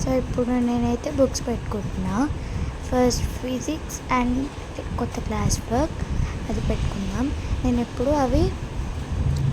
So ఇప్పుడు నేనైతే books పెట్టుకుంటున్నా. ఫస్ట్ ఫిజిక్స్ అండ్ కొత్త క్లాస్ వర్క్ అది పెట్టుకుందాం. నేను ఎప్పుడు అవి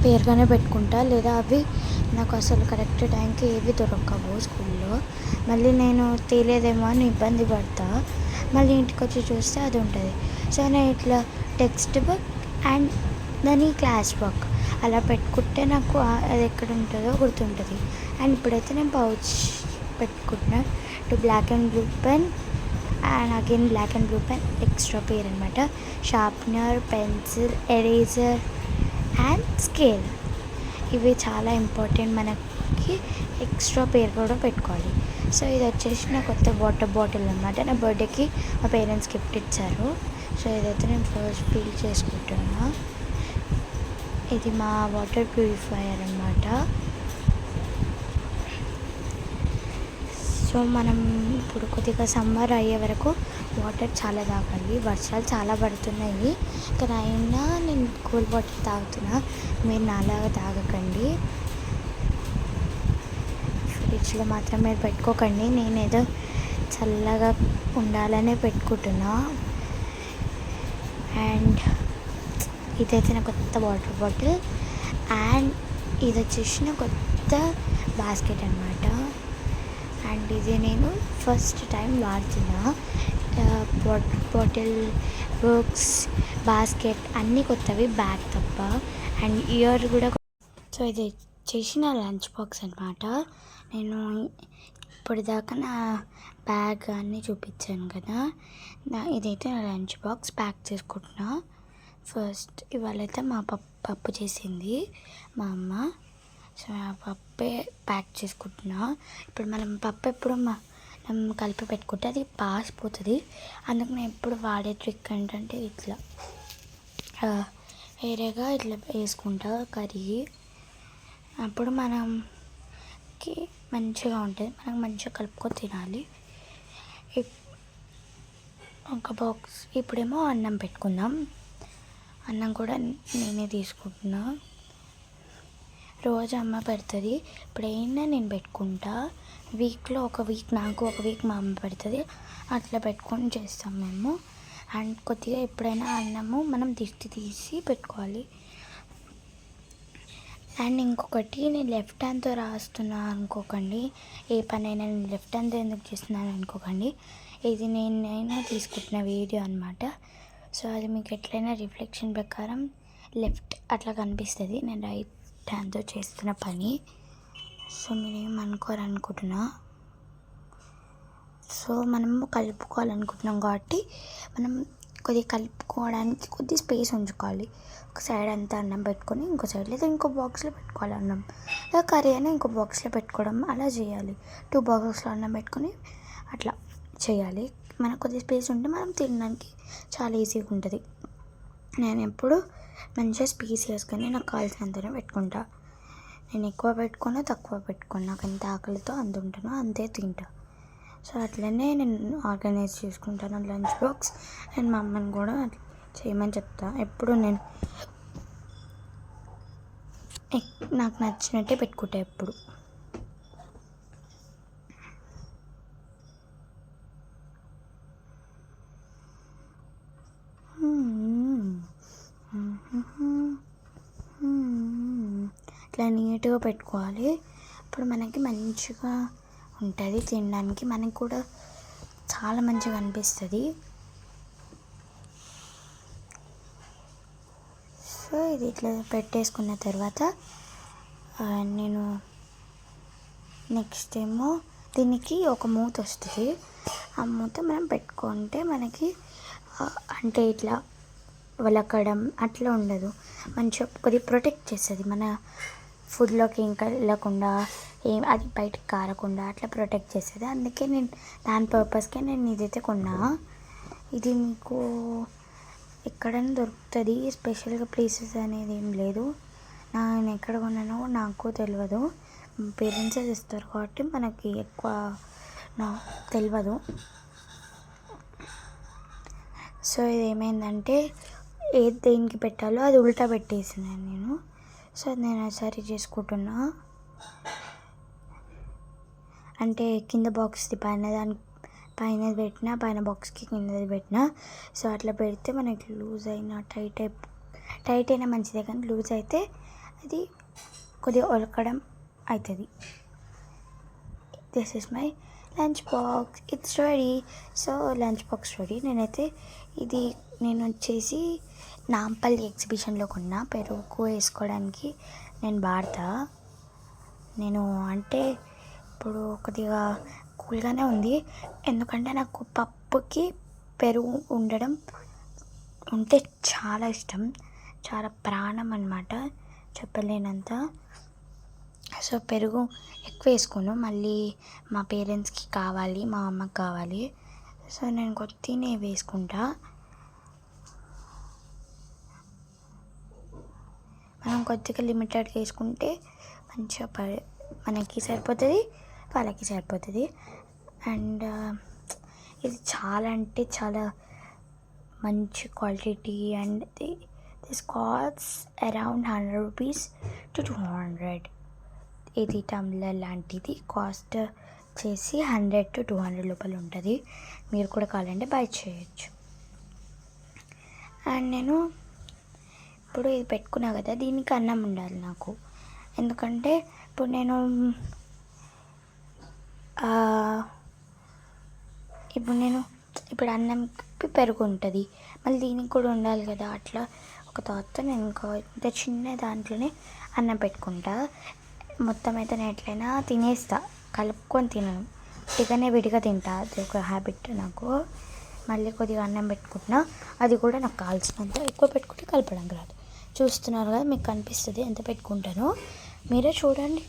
పేరుగానే పెట్టుకుంటా, లేదా అవి నాకు అసలు కరెక్ట్ టైంకి ఏవి దొరకవు స్కూల్లో. మళ్ళీ నేను తెలియదేమో అని ఇబ్బంది పడతా, మళ్ళీ ఇంటికి వచ్చి చూస్తే అది ఉంటుంది. సో నేను ఇట్లా టెక్స్ట్ బుక్ అండ్ దాని క్లాస్ వర్క్ అలా పెట్టుకుంటే నాకు అది ఎక్కడ ఉంటుందో గుర్తుంటుంది. అండ్ ఇప్పుడైతే నేను పౌచ్ పెట్టుకుంటున్నా. Black and blue pen and again black and blue pen extra pair అనమాట. Sharpener, pencil, eraser and scale, ఇవి చాలా ఇంపార్టెంట్. మనకి ఎక్స్ట్రా పేరు కూడా పెట్టుకోవాలి. సో ఇది వచ్చేసి నా కొత్త వాటర్ బాటిల్ అనమాట. నా బర్త్డేకి మా పేరెంట్స్ గిఫ్ట్ ఇచ్చారు. సో ఇదైతే నేను ఫస్ట్ ఫిల్ చేసుకుంటున్నా. ఇది మా వాటర్ ప్యూరిఫైయర్ అనమాట. సో మనం ఇప్పుడు కొద్దిగా సమ్మర్ అయ్యే వరకు వాటర్ చాలా తాగాలి. వర్షాలు చాలా పడుతున్నాయి, కానీ అయినా నేను కూల్ వాటర్ తాగుతున్నా. మీరు నాలాగా తాగకండి, ఫ్రిడ్జ్లో మాత్రం మీరు పెట్టుకోకండి. నేనేదో చల్లగా ఉండాలనే పెట్టుకుంటున్నా. అండ్ ఇదైతే నా కొత్త వాటర్ బాటిల్. అండ్ ఇది వచ్చేసి నా కొత్త బాస్కెట్ అనమాట. అండ్ ఇది నేను ఫస్ట్ టైం వాడుతున్నా. వాటర్ బాటిల్, బుక్స్, బాస్కెట్ అన్నీ కొత్తవి, బ్యాగ్ తప్ప. అండ్ ఇయర్ కూడా. సో ఇది వచ్చేసి నా లంచ్ బాక్స్ అనమాట. నేను ఇప్పటిదాకా నా బ్యాగ్ అన్నీ చూపించాను కదా, ఇదైతే నా లంచ్ బాక్స్ ప్యాక్ చేసుకుంటున్నా. ఫస్ట్ ఇవాళైతే మా పప్పు చేసింది మా అమ్మ. సో ఆ పప్పే ప్యాక్ చేసుకుంటున్నా. ఇప్పుడు మనం పప్పు ఎప్పుడు మనం కలిపి పెట్టుకుంటే అది పాసిపోతుంది. అందుకు నేను ఎప్పుడు వాడే ట్రిక్ ఏంటంటే ఇట్లా వేరేగా ఇట్లా వేసుకుంటా కర్రీ. అప్పుడు మనకి మంచిగా ఉంటుంది, మనం మంచిగా కలుపుకొని తినాలి. ఒక బాక్స్. ఇప్పుడేమో అన్నం పెట్టుకుందాం. అన్నం కూడా నేనే తీసుకుంటున్నా. రోజు అమ్మ పెడుతుంది, ఇప్పుడైనా నేను పెట్టుకుంటా. వీక్లో ఒక వీక్ నాకు, ఒక వీక్ మా అమ్మ పెడుతుంది. అట్లా పెట్టుకొని చేస్తాం మేము. అండ్ కొద్దిగా ఎప్పుడైనా అన్నము మనం తీసి పెట్టుకోవాలి. అండ్ ఇంకొకటి, నేను లెఫ్ట్ హ్యాండ్తో రాస్తున్నా అనుకోకండి. ఏ పనైనా నేను లెఫ్ట్ హ్యాండ్తో ఎందుకు చేస్తున్నాను అనుకోకండి. ఇది నేనైనా తీసుకుంటున్న వీడియో అనమాట. సో అది మీకు ఎట్లయినా రిఫ్లెక్షన్ ప్రకారం లెఫ్ట్ అట్లా కనిపిస్తుంది, నేను రైట్ హ్యాండ్తో చేస్తున్న పని. సో మీరేమనుకోరనుకుంటున్నా. సో మనము కలుపుకోవాలనుకుంటున్నాం కాబట్టి మనం కొద్దిగా కలుపుకోవడానికి కొద్ది స్పేస్ ఉంచుకోవాలి. ఒక సైడ్ అంతా అన్నం పెట్టుకొని ఇంకో సైడ్ లేదా ఇంకో బాక్స్లో పెట్టుకోవాలి అన్నం, లేదా కర్రీ అయినా ఇంకో బాక్స్లో పెట్టుకోవడం అలా చేయాలి. 2 బాక్స్లో అన్నం పెట్టుకొని అట్లా చేయాలి. మనకు కొద్దిగా స్పేస్ ఉంటే మనం తినడానికి చాలా ఈజీగా ఉంటుంది. నేను ఎప్పుడు మంచిగా స్పేస్ వేసుకొని నాకు కావాల్సినంతనే పెట్టుకుంటా. నేను ఎక్కువ పెట్టుకున్నా తక్కువ పెట్టుకున్నా, నాకు ఎంత ఆకలితో అంత ఉంటానో అంతే తింటా. సో అట్లనే నేను ఆర్గనైజ్ చేసుకుంటాను లంచ్ బాక్స్. అండ్ మా అమ్మని కూడా చేయమని చెప్తా. ఎప్పుడు నేను నాకు నచ్చినట్టే పెట్టుకుంటా ఎప్పుడు. ఇట్లా నీట్గా పెట్టుకోవాలి. ఇప్పుడు మనకి మంచిగా ఉంటుంది తినడానికి, మనకి కూడా చాలా మంచిగా అనిపిస్తుంది. సో ఇది ఇట్లా పెట్టేసుకున్న తర్వాత నేను నెక్స్ట్ ఏమో దీనికి ఒక మూత వస్తుంది. ఆ మూత మనం పెట్టుకుంటే మనకి అంటే ఇట్లా వలకడం అట్లా ఉండదు, మంచిగా కొద్దిగా ప్రొటెక్ట్ చేస్తుంది. మన ఫుడ్లోకి ఇంకా వెళ్ళకుండా అది బయటకు కారకుండా అట్లా ప్రొటెక్ట్ చేస్తుంది. అందుకే నేను దాని పర్పస్కే నేను ఇదైతే కొన్నా. ఇది మీకు ఎక్కడైనా దొరుకుతుంది, స్పెషల్గా ప్లేసెస్ అనేది ఏం లేదు. నేను ఎక్కడ కొన్నానో నాకు తెలియదు, పేరెంట్సే ఇస్తారు కాబట్టి మనకి ఎక్కువ తెలియదు. సో ఇది ఏమైందంటే ఏది దేనికి పెట్టాలో అది ఉల్టా పెట్టేసినాను నేను. సో నేను సరి చేసుకుంటున్నా. అంటే కింద బాక్స్ది పైన పెట్టినా, పైన బాక్స్కి కిందది పెట్టినా. సో అట్లా పెడితే మనకి లూజ్ అయినా టైట్ అయినా మంచిదే, కానీ లూజ్ అయితే అది కొద్దిగా ఒలకడం అవుతుంది. This is my lunch box, it's ready. So lunch box ready. నేను వచ్చేసి నాంపల్లి ఎగ్జిబిషన్లో కొన్నా. పెరుగు వేసుకోవడానికి నేను వాడతా. అంటే ఇప్పుడు కొద్దిగా కూల్గానే ఉంది, ఎందుకంటే నాకు పప్పుకి పెరుగు ఉంటే చాలా ఇష్టం, చాలా ప్రాణం అన్నమాట, చెప్పలేనంత. సో పెరుగు ఎక్కువ వేసుకోను, మళ్ళీ మా పేరెంట్స్కి కావాలి, మా అమ్మకి కావాలి. సో నేను కొద్దిగానే వేసుకుంటా. మనం కొద్దిగా లిమిటెడ్గా వేసుకుంటే మంచిగా మనకి సరిపోతుంది, వాళ్ళకి సరిపోతుంది. అండ్ ఇది చాలా అంటే చాలా మంచి quality. And this cost around 100 rupees to 200. ఇది టంబ్లర్ లాంటిది, కాస్ట్ చేసి 100 to 200 లోపల ఉంటుంది. మీరు కూడా కావాలంటే బై చేయొచ్చు. అండ్ నేను ఇప్పుడు ఇది పెట్టుకున్నా కదా, దీనికి అన్నం ఉండాలి నాకు. ఎందుకంటే ఇప్పుడు అన్నంకి పెరుగు ఉంటుంది, మళ్ళీ దీనికి కూడా ఉండాలి కదా. అట్లా ఒక థాట్తో నేను ఇంత చిన్న దాంట్లోనే అన్నం పెట్టుకుంటా. మొత్తం అయితే నేను ఎట్లయినా తినేస్తా, కలుపుకొని తినను, విడిగా తింటా. అది ఒక హ్యాబిట్ నాకు. మళ్ళీ కొద్దిగా అన్నం పెట్టుకుంటున్నా, అది కూడా నాకు కావాల్సినంత. ఎక్కువ పెట్టుకుంటే కలపడానికి రాదు. చూస్తున్నారు కదా, మీకు కనిపిస్తుంది ఎంత పెట్టుకుంటానో, మీరే చూడండి.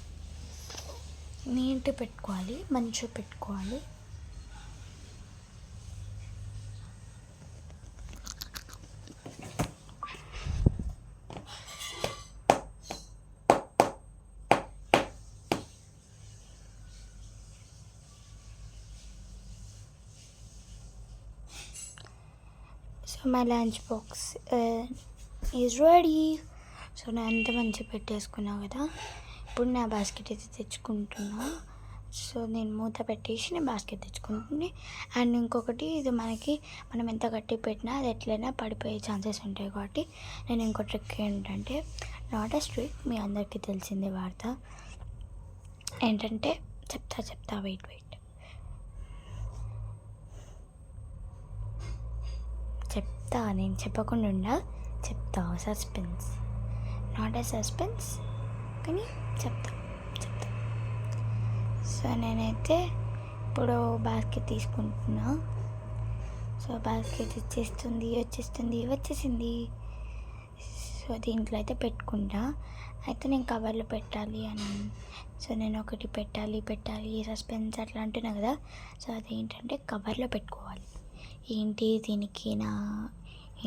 నీట్గా పెట్టుకోవాలి, మంచిగా పెట్టుకోవాలి. So my lunch box is ready. So నేను అంత మంచిగా పెట్టేసుకున్నా కదా. ఇప్పుడు నా బాస్కెట్ అయితే తెచ్చుకుంటున్నా. సో నేను మూత పెట్టేసి నేను బాస్కెట్ తెచ్చుకుంటుంది. అండ్ ఇంకొకటి, ఇది మనం ఎంత గట్టి పెట్టినా అది ఎట్లయినా పడిపోయే ఛాన్సెస్ ఉంటాయి. కాబట్టి నేను ఇంకో ట్రిక్ ఏంటంటే, నాట్ ఎ ట్రిక్, మీ అందరికీ తెలిసిందే వార్త ఏంటంటే, చెప్తా వెయిట్ నేను చెప్పకుండా చెప్తా. సస్పెన్స్, నాట్ ఏ సస్పెన్స్, కానీ చెప్తా. సో నేనైతే ఇప్పుడు బాస్కెట్ తీసుకుంటున్నా. సో బాస్కెట్ వచ్చేసింది. సో దీంట్లో అయితే పెట్టుకుంటా. అయితే నేను కవర్లో పెట్టాలి అని, సో నేను ఒకటి పెట్టాలి సస్పెన్స్ అట్లా అంటున్నా కదా. సో అదేంటంటే కవర్లో పెట్టుకోవాలి. దీనికి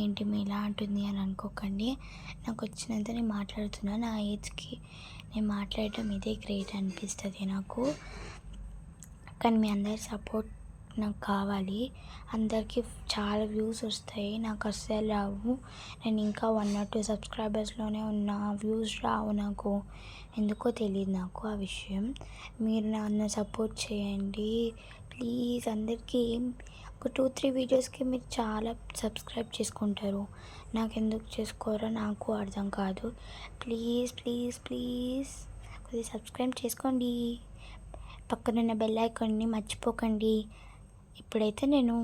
ఏంటి మీ ఇలా అంటుంది అని అనుకోకండి. నాకు వచ్చినంత నేను మాట్లాడుతున్నా. నా ఏజ్కి నేను మాట్లాడటం ఇదే గ్రేట్ అనిపిస్తుంది నాకు. కానీ మీ అందరి సపోర్ట్ నాకు కావాలి. అందరికీ చాలా వ్యూస్ వస్తాయి, నాకు అస్సలు రావు. నేను ఇంకా 1 or 2 సబ్స్క్రైబర్స్లోనే ఉన్నా, వ్యూస్ రావు నాకు. ఎందుకో తెలియదు నాకు ఆ విషయం. మీరు నన్ను సపోర్ట్ చేయండి ప్లీజ్. అందరికీ ఒక 2-3 వీడియోస్కి మీరు చాలా సబ్స్క్రైబ్ చేసుకుంటారు, నాకు ఎందుకు చేసుకోరో నాకు అర్థం కాదు. ప్లీజ్ కొద్దిగా సబ్స్క్రైబ్ చేసుకోండి. పక్కనున్న బెల్ ఐకాన్ని మర్చిపోకండి. ఇప్పుడైతే నేను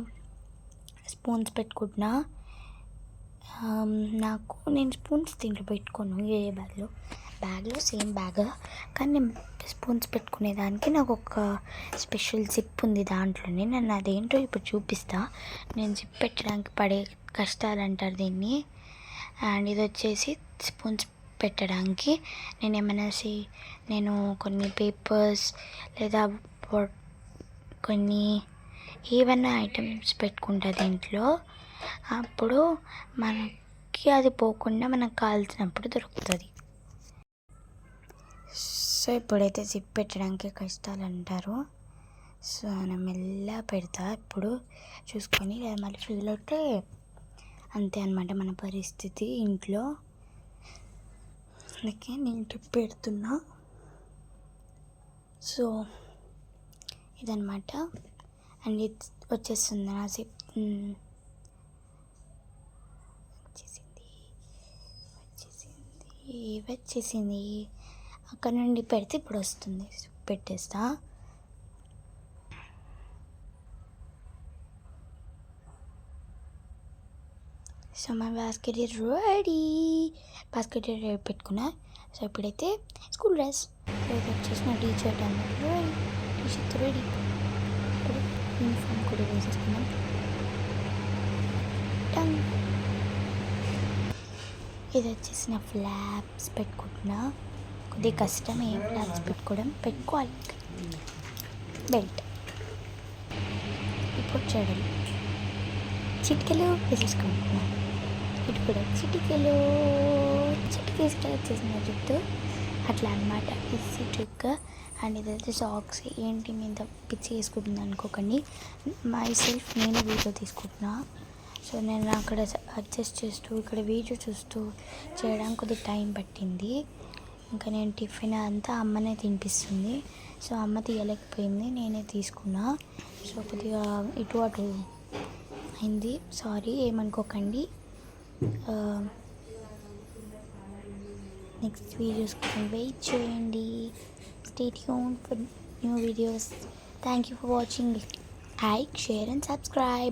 స్పూన్స్ పెట్టుకుంటున్నా. నేను స్పూన్స్ దీంట్లో పెట్టుకోను, ఏ బ్యాగ్లో సేమ్ బ్యాగ్, కానీ నేను స్పూన్స్ పెట్టుకునేదానికి నాకు ఒక స్పెషల్ జిప్ ఉంది దాంట్లోనే. నన్ను అదేంటో ఇప్పుడు చూపిస్తా. నేను జిప్ పెట్టడానికి పడే కష్టాలు అంటారు దీన్ని. అండ్ ఇది వచ్చేసి స్పూన్స్ పెట్టడానికి నేను కొన్ని పేపర్స్ లేదా కొన్ని ఏవైనా ఐటమ్స్ పెట్టుకుంటా దీంట్లో. అప్పుడు మనకి అది పోకుండా మనకు కావాల్సినప్పుడు దొరుకుతుంది. సో ఇప్పుడైతే జిప్ పెట్టడానికి కష్టాలు అంటారు. సో నేను మెల్లగా పెడతా. ఇప్పుడు చూసుకొని మళ్ళీ ఫీల్ అయితే అంతే అనమాట మన పరిస్థితి ఇంట్లో. అందుకే నేను టిప్ పెడుతున్నా. సో ఇదనమాట. అండ్ ఇది వచ్చేస్తుంది నా జిప్. వచ్చేసింది. అక్కడ నుండి పెడితే ఇప్పుడు వస్తుంది. పెట్టేస్తా. So my basket is ready. Basket ready పెట్టుకున్నా. సో ఇప్పుడైతే స్కూల్ డ్రెస్ ఇది వచ్చేసి నా టీషర్ట్ అన్నమాట. Ready, t-shirt ready. ఇప్పుడు యూనిఫామ్ కూడా వేసేసుకున్నాం. టంగ్. ఇది వచ్చేసి నా ఫ్లాప్స్ పెట్టుకుంటున్నా. కొద్దిగా కష్టమే ఫ్లాప్స్ పెట్టుకోవాలి. బెల్ట్ ఇప్పుడు చెడలు చిటికెలు వేసేసుకుంటున్నాను. ఇటు కూడా చిటికేసి వచ్చేసిన జుట్టు అట్లా అనమాట. Easy trick. అండ్ ఇదైతే సాక్స్ ఏంటి మీద పిచ్చి వేసుకుంటుంది అనుకోకండి. మై సెల్ఫ్ నేను వీడియో తీసుకుంటున్నా. సో నేను అక్కడ అడ్జస్ట్ చేస్తూ ఇక్కడ వీడియో చూస్తూ చేయడానికి కొద్దిగా టైం పట్టింది. ఇంకా నేను టిఫిన్ అంతా అమ్మనే తినిపిస్తుంది. సో అమ్మ తీయలేకపోయింది, నేనే తీసుకున్నా. సో కొద్దిగా ఇటు అటు అయింది, సారీ ఏమనుకోకండి. నెక్స్ట్ వీడియోస్ కోసం వెయిట్ చేయండి. Stay tune for new videos. Thank you for watching. Like, share and subscribe.